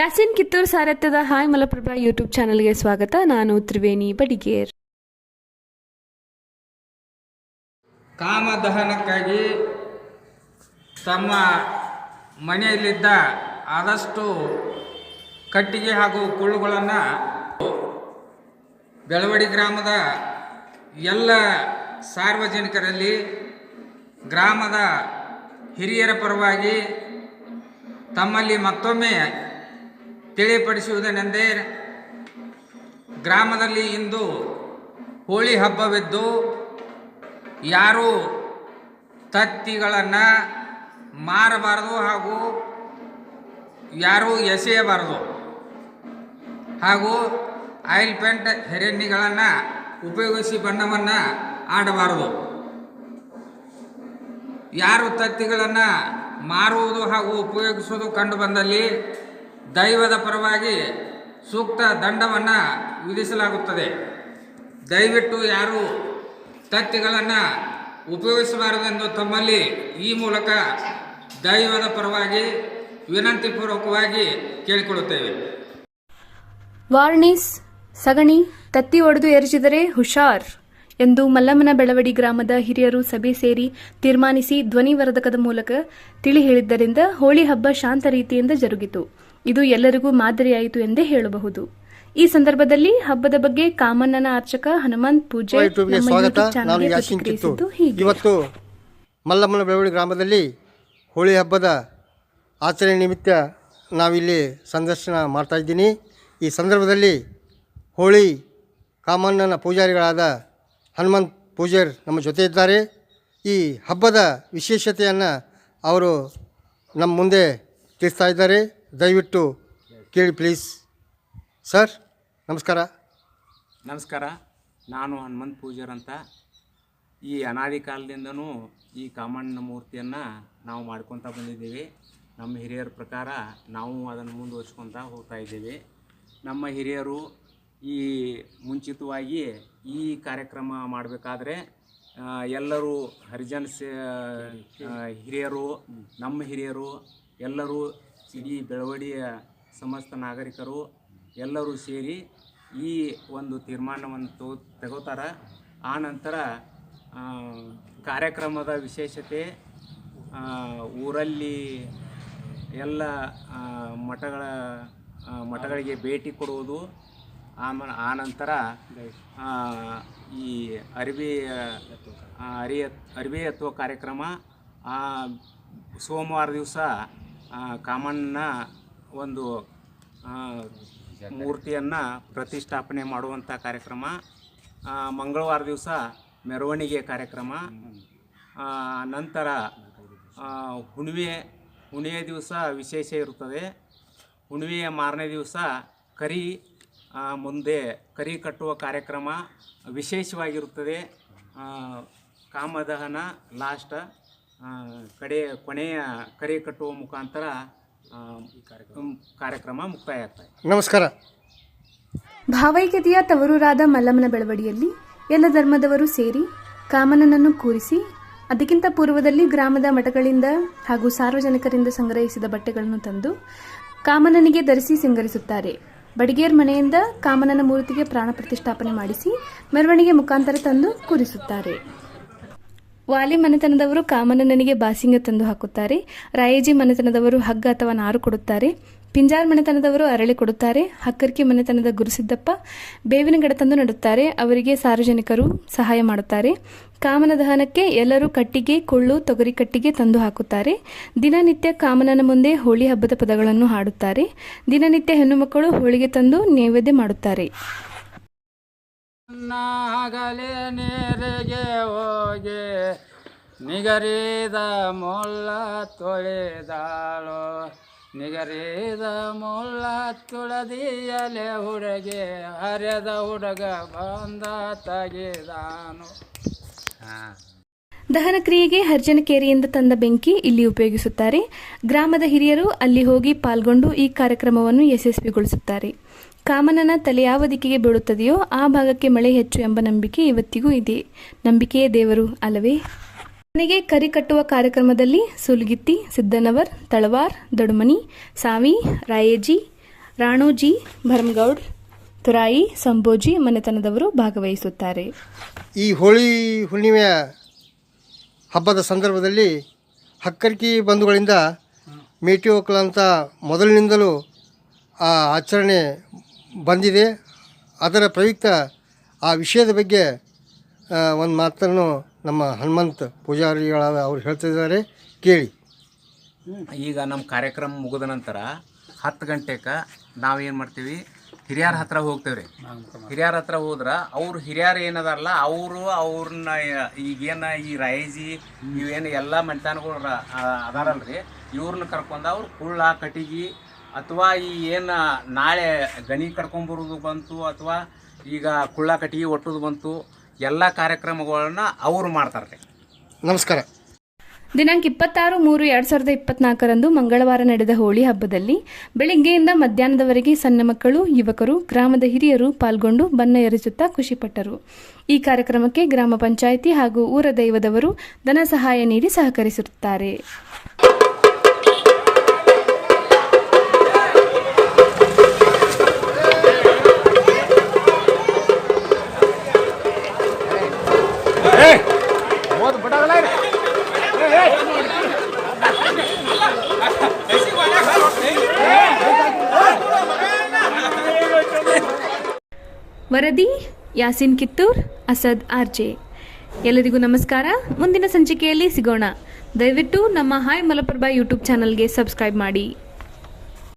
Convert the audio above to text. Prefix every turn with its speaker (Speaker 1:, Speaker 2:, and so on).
Speaker 1: Yasin Kittur ಸಾರಥ್ಯದ hi Malaprabha YouTube ಚಾನಲ್ಗೆ ಸ್ವಾಗತ. ನಾನು ತ್ರಿವೇಣಿ ಬಡಿಗೇರ್.
Speaker 2: ಕಾಮದಹನಕ್ಕಾಗಿ ತಮ್ಮ ಮನೆಯಲ್ಲಿದ್ದ ಆದಷ್ಟು ಕಟ್ಟಿಗೆ ಹಾಗೂ ಕುಳ್ಳುಗಳನ್ನು ಬೆಳವಡಿ ಗ್ರಾಮದ ಎಲ್ಲ ಸಾರ್ವಜನಿಕರಲ್ಲಿ ಗ್ರಾಮದ ಹಿರಿಯರ ಪರವಾಗಿ ತಮ್ಮಲ್ಲಿ ಮತ್ತೊಮ್ಮೆ ತಿಳಿಪಡಿಸುವುದೇನೆಂದರೆ, ಗ್ರಾಮದಲ್ಲಿ ಇಂದು ಹೋಳಿ ಹಬ್ಬವಿದ್ದು ಯಾರೂ ತತ್ತಿಗಳನ್ನು ಮಾರಬಾರದು ಹಾಗೂ ಯಾರೂ ಎಸೆಯಬಾರದು ಹಾಗೂ ಆಯಿಲ್ ಪೇಂಟ್ ಹೆರೆನ್ನಿಗಳನ್ನು ಉಪಯೋಗಿಸಿ ಬಣ್ಣವನ್ನು ಆಡಬಾರದು. ಯಾರು ತತ್ತಿಗಳನ್ನು ಮಾರುವುದು ಹಾಗೂ ಉಪಯೋಗಿಸುವುದು ಕಂಡುಬಂದಲ್ಲಿ ದೈವದ ಪರವಾಗಿ ಸೂಕ್ತ ದಂಡವನ್ನು ವಿಧಿಸಲಾಗುತ್ತದೆ. ದಯವಿಟ್ಟು ಯಾರು ತತ್ತಿಗಳನ್ನು ಉಪಯೋಗಿಸಬಾರದೆಂದು ತಮ್ಮಲ್ಲಿ ಈ ಮೂಲಕ ದೈವದ ಪರವಾಗಿ ವಿನಂತಿಪೂರ್ವಕವಾಗಿ ಕೇಳಿಕೊಳ್ಳುತ್ತೇವೆ.
Speaker 1: ವಾರ್ನಿಸ್ ಸಗಣಿ ತತ್ತಿ ಒಡೆದು ಎರಚಿದರೆ ಹುಷಾರ್ ಎಂದು ಮಲ್ಲಮ್ಮನ ಬೆಳವಡಿ ಗ್ರಾಮದ ಹಿರಿಯರು ಸಭೆ ಸೇರಿ ತೀರ್ಮಾನಿಸಿ ಧ್ವನಿವರ್ಧಕದ ಮೂಲಕ ತಿಳಿ ಹೇಳಿದ್ದರಿಂದ ಹೋಳಿ ಹಬ್ಬ ಶಾಂತ ರೀತಿಯಿಂದ ಜರುಗಿತು. ಇದು ಎಲ್ಲರಿಗೂ ಮಾದರಿಯಾಯಿತು ಎಂದೇ ಹೇಳಬಹುದು. ಈ ಸಂದರ್ಭದಲ್ಲಿ ಹಬ್ಬದ ಬಗ್ಗೆ ಕಾಮಣ್ಣನ ಅರ್ಚಕ ಹನುಮಂತ್ ಪೂಜೆ
Speaker 3: ಇವತ್ತು ಮಲ್ಲಮ್ಮನ ಬೆಳವಡಿ ಗ್ರಾಮದಲ್ಲಿ ಹೋಳಿ ಹಬ್ಬದ ಆಚರಣೆ ನಿಮಿತ್ತ ನಾವಿಲ್ಲಿ ಸಂದರ್ಶನ ಮಾಡ್ತಾ ಇದ್ದೀನಿ. ಈ ಸಂದರ್ಭದಲ್ಲಿ ಹೋಳಿ ಕಾಮಣ್ಣನ ಪೂಜಾರಿಗಳಾದ ಹನುಮಂತ್ ಪೂಜಾರ್ ನಮ್ಮ ಜೊತೆ ಇದ್ದಾರೆ. ಈ ಹಬ್ಬದ ವಿಶೇಷತೆಯನ್ನು ಅವರು ನಮ್ಮ ಮುಂದೆ ತಿಳಿಸ್ತಾ ಇದ್ದಾರೆ. ದಯವಿಟ್ಟು ಕೇಳಿ ಪ್ಲೀಸ್. ಸರ್ ನಮಸ್ಕಾರ.
Speaker 4: ನಮಸ್ಕಾರ. ನಾನು ಹನುಮಂತ್ ಪೂಜಾರ್ ಅಂತ. ಈ ಅನಾದಿ ಕಾಲದಿಂದನೂ ಈ ಕಾಮಣ್ಣನ ಮೂರ್ತಿಯನ್ನು ನಾವು ಮಾಡ್ಕೊತಾ ಬಂದಿದ್ದೀವಿ. ನಮ್ಮ ಹಿರಿಯರ ಪ್ರಕಾರ ನಾವು ಅದನ್ನು ಮುಂದುವರ್ಸ್ಕೊತಾ ಹೋಗ್ತಾ ಇದ್ದೀವಿ. ನಮ್ಮ ಹಿರಿಯರು ಈ ಮುಂಚಿತವಾಗಿ ಈ ಕಾರ್ಯಕ್ರಮ ಮಾಡಬೇಕಾದ್ರೆ ಎಲ್ಲರೂ ಹರಿಜನ್ಸ್ ಹಿರಿಯರು, ನಮ್ಮ ಹಿರಿಯರು ಎಲ್ಲರೂ, ಇಡೀ ಬೆಳವಡಿಯ ಸಮಸ್ತ ನಾಗರಿಕರು ಎಲ್ಲರೂ ಸೇರಿ ಈ ಒಂದು ತೀರ್ಮಾನವನ್ನು ತಗೋತಾರೆ. ಆ ನಂತರ ಕಾರ್ಯಕ್ರಮದ ವಿಶೇಷತೆ ಊರಲ್ಲಿ ಎಲ್ಲ ಮಠಗಳಿಗೆ ಭೇಟಿ ಕೊಡುವುದು, ಆ ನಂತರ ಈ ಅರಿವೆ ಎತ್ತುವ ಕಾರ್ಯಕ್ರಮ, ಸೋಮವಾರ ದಿವಸ ಕಾಮಣ್ಣ ಒಂದು ಮೂರ್ತಿಯನ್ನು ಪ್ರತಿಷ್ಠಾಪನೆ ಮಾಡುವಂಥ ಕಾರ್ಯಕ್ರಮ, ಮಂಗಳವಾರ ದಿವಸ ಮೆರವಣಿಗೆ ಕಾರ್ಯಕ್ರಮ, ನಂತರ ಹುಣ್ಣಿಮೆ ದಿವಸ ವಿಶೇಷ ಇರುತ್ತದೆ. ಹುಣ್ಣಿಮೆಯ ಮಾರನೇ ದಿವಸ ಮುಂದೆ ಕರಿ ಕಟ್ಟುವ ಕಾರ್ಯಕ್ರಮ ವಿಶೇಷವಾಗಿರುತ್ತದೆ. ಕಾಮದಹನ ಲಾಸ್ಟ್ ಕೊನೆಯ ಕರಿ ಕಟ್ಟುವ ಮುಖಾಂತರ ಕಾರ್ಯಕ್ರಮ ಮುಕ್ತಾಯ ಆಗ್ತದೆ.
Speaker 3: ನಮಸ್ಕಾರ.
Speaker 1: ಭಾವೈಕ್ಯತೆಯ ತವರೂರಾದ ಮಲ್ಲಮ್ಮನ ಬೆಳವಡಿಯಲ್ಲಿ ಎಲ್ಲ ಧರ್ಮದವರು ಸೇರಿ ಕಾಮಣ್ಣನನ್ನು ಕೂರಿಸಿ ಅದಕ್ಕಿಂತ ಪೂರ್ವದಲ್ಲಿ ಗ್ರಾಮದ ಮಠಗಳಿಂದ ಹಾಗೂ ಸಾರ್ವಜನಿಕರಿಂದ ಸಂಗ್ರಹಿಸಿದ ಬಟ್ಟೆಗಳನ್ನು ತಂದು ಕಾಮಣ್ಣನಿಗೆ ಧರಿಸಿ ಸಿಂಗರಿಸುತ್ತಾರೆ. ಬಡಿಗೇರ್ ಮನೆಯಿಂದ ಕಾಮಣ್ಣನ ಮೂರ್ತಿಗೆ ಪ್ರಾಣ ಪ್ರತಿಷ್ಠಾಪನೆ ಮಾಡಿಸಿ ಮೆರವಣಿಗೆ ಮುಖಾಂತರ ತಂದು ಕೂರಿಸುತ್ತಾರೆ. ವಾಲಿ ಮನೆತನದವರು ಕಾಮಣ್ಣನಿಗೆ ಬಾಸಿಂಗ ತಂದು ಹಾಕುತ್ತಾರೆ. ರಾಯೇಜಿ ಮನೆತನದವರು ಹಗ್ಗ ಅಥವಾ ನಾರು ಕೊಡುತ್ತಾರೆ. ಪಿಂಜಾರ್ ಮನೆತನದವರು ಅರಳಿ ಕೊಡುತ್ತಾರೆ. ಹಕ್ಕರ್ಕಿ ಮನೆತನದ ಗುರುಸಿದ್ದಪ್ಪ ಬೇವಿನ ಗಿಡ ತಂದು ನೆಡುತ್ತಾರೆ. ಅವರಿಗೆ ಸಾರ್ವಜನಿಕರು ಸಹಾಯ ಮಾಡುತ್ತಾರೆ. ಕಾಮನ ದಹನಕ್ಕೆ ಎಲ್ಲರೂ ಕಟ್ಟಿಗೆ, ಕುಳ್ಳು, ತೊಗರಿ ಕಟ್ಟಿಗೆ ತಂದು ಹಾಕುತ್ತಾರೆ. ದಿನನಿತ್ಯ ಕಾಮನನ ಮುಂದೆ ಹೋಳಿ ಹಬ್ಬದ ಪದಗಳನ್ನು ಹಾಡುತ್ತಾರೆ. ದಿನನಿತ್ಯ ಹೆಣ್ಣು ಮಕ್ಕಳು ಹೋಳಿಗೆ ತಂದು ನೈವೇದ್ಯ ಮಾಡುತ್ತಾರೆ.
Speaker 2: ನಾಗಲೇ ನೇರೆಗೆ ಹೋಗಿ ನಿಗರಿದ ಮೊಲ್ಲ ತೊಳೆದಾಳು, ನಿಗರಿದ ಮೊಲ್ಲ ತುಳದಿಯಲೆ ಹುಡುಗೆ ಹರಿದ ಹುಡುಗ ಬಂದ ತೆಗೆದಾನು.
Speaker 1: ದಹನ ಕ್ರಿಯೆಗೆ ಹರ್ಜನ ಕೇರಿಯಿಂದ ತಂದ ಬೆಂಕಿ ಇಲ್ಲಿ ಉಪಯೋಗಿಸುತ್ತಾರೆ. ಗ್ರಾಮದ ಹಿರಿಯರು ಅಲ್ಲಿ ಹೋಗಿ ಪಾಲ್ಗೊಂಡು ಈ ಕಾರ್ಯಕ್ರಮವನ್ನು ಯಶಸ್ವಿಗೊಳಿಸುತ್ತಾರೆ. ಕಾಮನನ ತಲೆ ಯಾವ ದಿಕ್ಕಿಗೆ ಬೀಳುತ್ತದೆಯೋ ಆ ಭಾಗಕ್ಕೆ ಮಳೆ ಹೆಚ್ಚು ಎಂಬ ನಂಬಿಕೆ ಇವತ್ತಿಗೂ ಇದೆ. ನಂಬಿಕೆಯೇ ದೇವರು ಅಲ್ಲವೇ? ಮನೆಗೆ ಕರಿ ಕಟ್ಟುವ ಕಾರ್ಯಕ್ರಮದಲ್ಲಿ ಸುಲ್ಗಿತ್ತಿ, ಸಿದ್ದನವರ್, ತಳವಾರ್, ದಡುಮನಿ, ಸಾವಿ, ರಾಯೇಜಿ, ರಾಣೋಜಿ ಭರಮಗೌಡ್ ತುರಾಯಿ ಸಂಬೋಜಿ ಮನೆತನದವರು ಭಾಗವಹಿಸುತ್ತಾರೆ.
Speaker 3: ಈ ಹೋಳಿ ಹುಣ್ಣಿಮೆಯ ಹಬ್ಬದ ಸಂದರ್ಭದಲ್ಲಿ ಹಕ್ಕರ್ಕಿ ಬಂಧುಗಳಿಂದ ಮೇಟಿ ಒಕ್ಕಲ ಅಂತ ಮೊದಲಿನಿಂದಲೂ ಆ ಆಚರಣೆ ಬಂದಿದೆ. ಅದರ ಪ್ರಯುಕ್ತ ಆ ವಿಷಯದ ಬಗ್ಗೆ ಒಂದು ಮಾತನ್ನು ನಮ್ಮ ಹನುಮಂತ್ ಪೂಜಾರಿಗಳಾದ ಅವ್ರು ಹೇಳ್ತಿದ್ದಾರೆ, ಕೇಳಿ.
Speaker 4: ಈಗ ನಮ್ಮ ಕಾರ್ಯಕ್ರಮ ಮುಗಿದ ನಂತರ 10 ಗಂಟೆಗೆ ನಾವೇನು ಮಾಡ್ತೀವಿ, ಹಿರಿಯರ ಹತ್ರ ಹೋಗ್ತೇವೆ ರೀ. ಹಿರಿಯರ ಹತ್ರ ಹೋದ್ರೆ ಅವ್ರು ಹಿರಿಯರು ಏನದಾರಲ್ಲ ಅವ್ರನ್ನ ಈಗೇನು ಈ ರಾಯಜಿ ಇವೇನು ಎಲ್ಲ ಮನೆತನಗಳು ಅದಾರಲ್ಲ ರೀ, ಇವ್ರನ್ನ ಕರ್ಕೊಂಡು ಅವ್ರು ಕುಳ್ಳ ಕಟ್ಟಿಗೆ ಅಥವಾ ಈ ಏನು ನಾಳೆ ಗಣಿ ಕಟ್ಕೊಂಬರೋದು ಬಂತು ಅಥವಾ ಈಗ ಕುಳ್ಳ ಕಟ್ಟಿಗೆ ಒಟ್ಟೋದು ಬಂತು, ಎಲ್ಲ ಕಾರ್ಯಕ್ರಮಗಳನ್ನ ಅವರು ಮಾಡ್ತಾರೆ.
Speaker 3: ನಮಸ್ಕಾರ.
Speaker 1: ದಿನಾಂಕ 26/3/2024 ಮಂಗಳವಾರ ನಡೆದ ಹೋಳಿ ಹಬ್ಬದಲ್ಲಿ ಬೆಳಿಗ್ಗೆಯಿಂದ ಮಧ್ಯಾಹ್ನದವರೆಗೆ ಸಣ್ಣ ಮಕ್ಕಳು, ಯುವಕರು, ಗ್ರಾಮದ ಹಿರಿಯರು ಪಾಲ್ಗೊಂಡು ಬಣ್ಣ ಎರಚುತ್ತಾ ಖುಷಿಪಟ್ಟರು. ಈ ಕಾರ್ಯಕ್ರಮಕ್ಕೆ ಗ್ರಾಮ ಪಂಚಾಯಿತಿ ಹಾಗೂ ಊರ ದೈವದವರು ಧನ ಸಹಾಯ ನೀಡಿ ಸಹಕರಿಸುತ್ತಾರೆ. ವರದಿ ಯಾಸಿನ್ ಕಿತ್ತೂರ್, ಅಸದ್ ಆರ್ಜೆ. ಎಲ್ಲರಿಗೂ ನಮಸ್ಕಾರ. ಮುಂದಿನ ಸಂಚಿಕೆಯಲ್ಲಿ ಸಿಗೋಣ. ದಯವಿಟ್ಟು ನಮ್ಮ ಹಾಯ್ ಮಲಪ್ರಭಾ ಯೂಟ್ಯೂಬ್ ಚಾನಲ್ಗೆ ಸಬ್ಸ್ಕ್ರೈಬ್ ಮಾಡಿ.